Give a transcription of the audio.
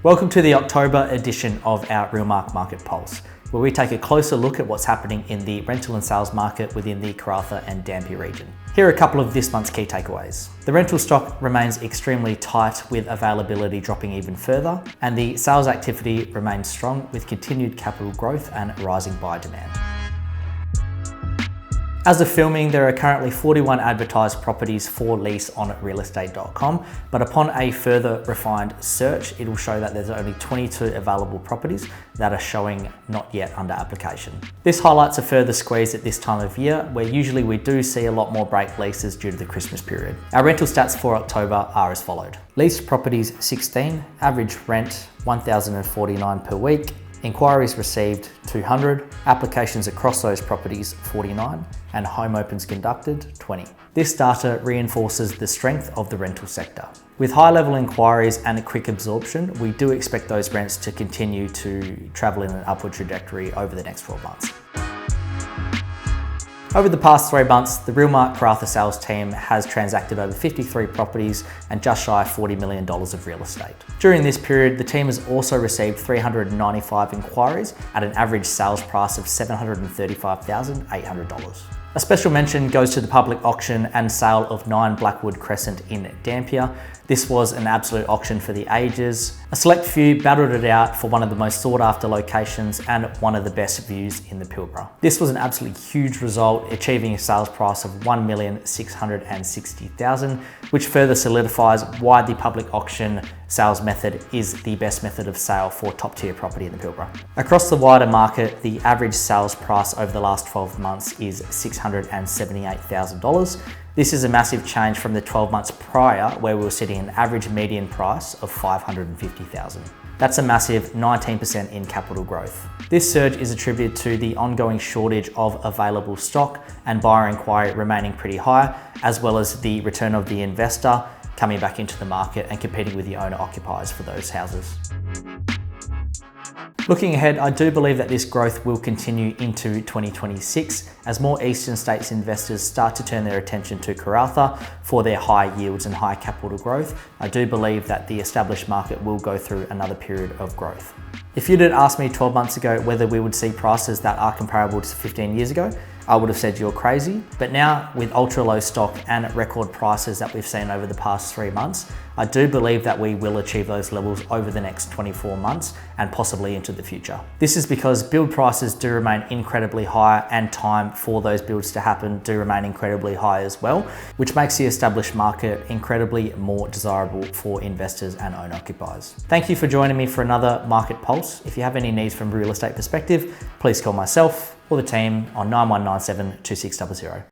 Welcome to the October edition of our Realmark Market Pulse, where we take a closer look at what's happening in the rental and sales market within the Karratha and Dampier region. Here are a couple of this month's key takeaways. The rental stock remains extremely tight with availability dropping even further, and the sales activity remains strong with continued capital growth and rising buyer demand. As of filming, there are currently 41 advertised properties for lease on realestate.com, but upon a further refined search, it will show that there's only 22 available properties that are showing not yet under application. This highlights a further squeeze at this time of year, where usually we do see a lot more break leases due to the Christmas period. Our rental stats for October are as followed. Leased properties 16, average rent $1,049 per week, inquiries received 200, applications across those properties 49, and home opens conducted 20. This data reinforces the strength of the rental sector. With high level inquiries and a quick absorption, we do expect those rents to continue to travel in an upward trajectory over the next 12 months. Over the past 3 months, the Realmark Karratha sales team has transacted over 53 properties and just shy of $40 million of real estate. During this period, the team has also received 395 inquiries at an average sales price of $735,800. A special mention goes to the public auction and sale of 9 Blackwood Crescent in Dampier. This was an absolute auction for the ages. A select few battled it out for one of the most sought after locations and one of the best views in the Pilbara. This was an absolutely huge result, achieving a sales price of $1,660,000, which further solidifies why the public auction sales method is the best method of sale for top tier property in the Pilbara. Across the wider market, the average sales price over the last 12 months is $678,000. This is a massive change from the 12 months prior, where we were sitting an average median price of $550,000. That's a massive 19% in capital growth. This surge is attributed to the ongoing shortage of available stock and buyer inquiry remaining pretty high, as well as the return of the investor coming back into the market and competing with the owner occupiers for those houses. Looking ahead, I do believe that this growth will continue into 2026 as more eastern states investors start to turn their attention to Karratha for their high yields and high capital growth. I do believe that the established market will go through another period of growth. If you'd asked me 12 months ago whether we would see prices that are comparable to 15 years ago, I would have said you're crazy. But now, with ultra low stock and record prices that we've seen over the past 3 months, I do believe that we will achieve those levels over the next 24 months and possibly into the future. This is because build prices do remain incredibly high and time for those builds to happen do remain incredibly high as well, which makes the established market incredibly more desirable for investors and owner occupiers. Thank you for joining me for another Market Pulse. If you have any needs from a real estate perspective, please call myself or the team on 9197 2600.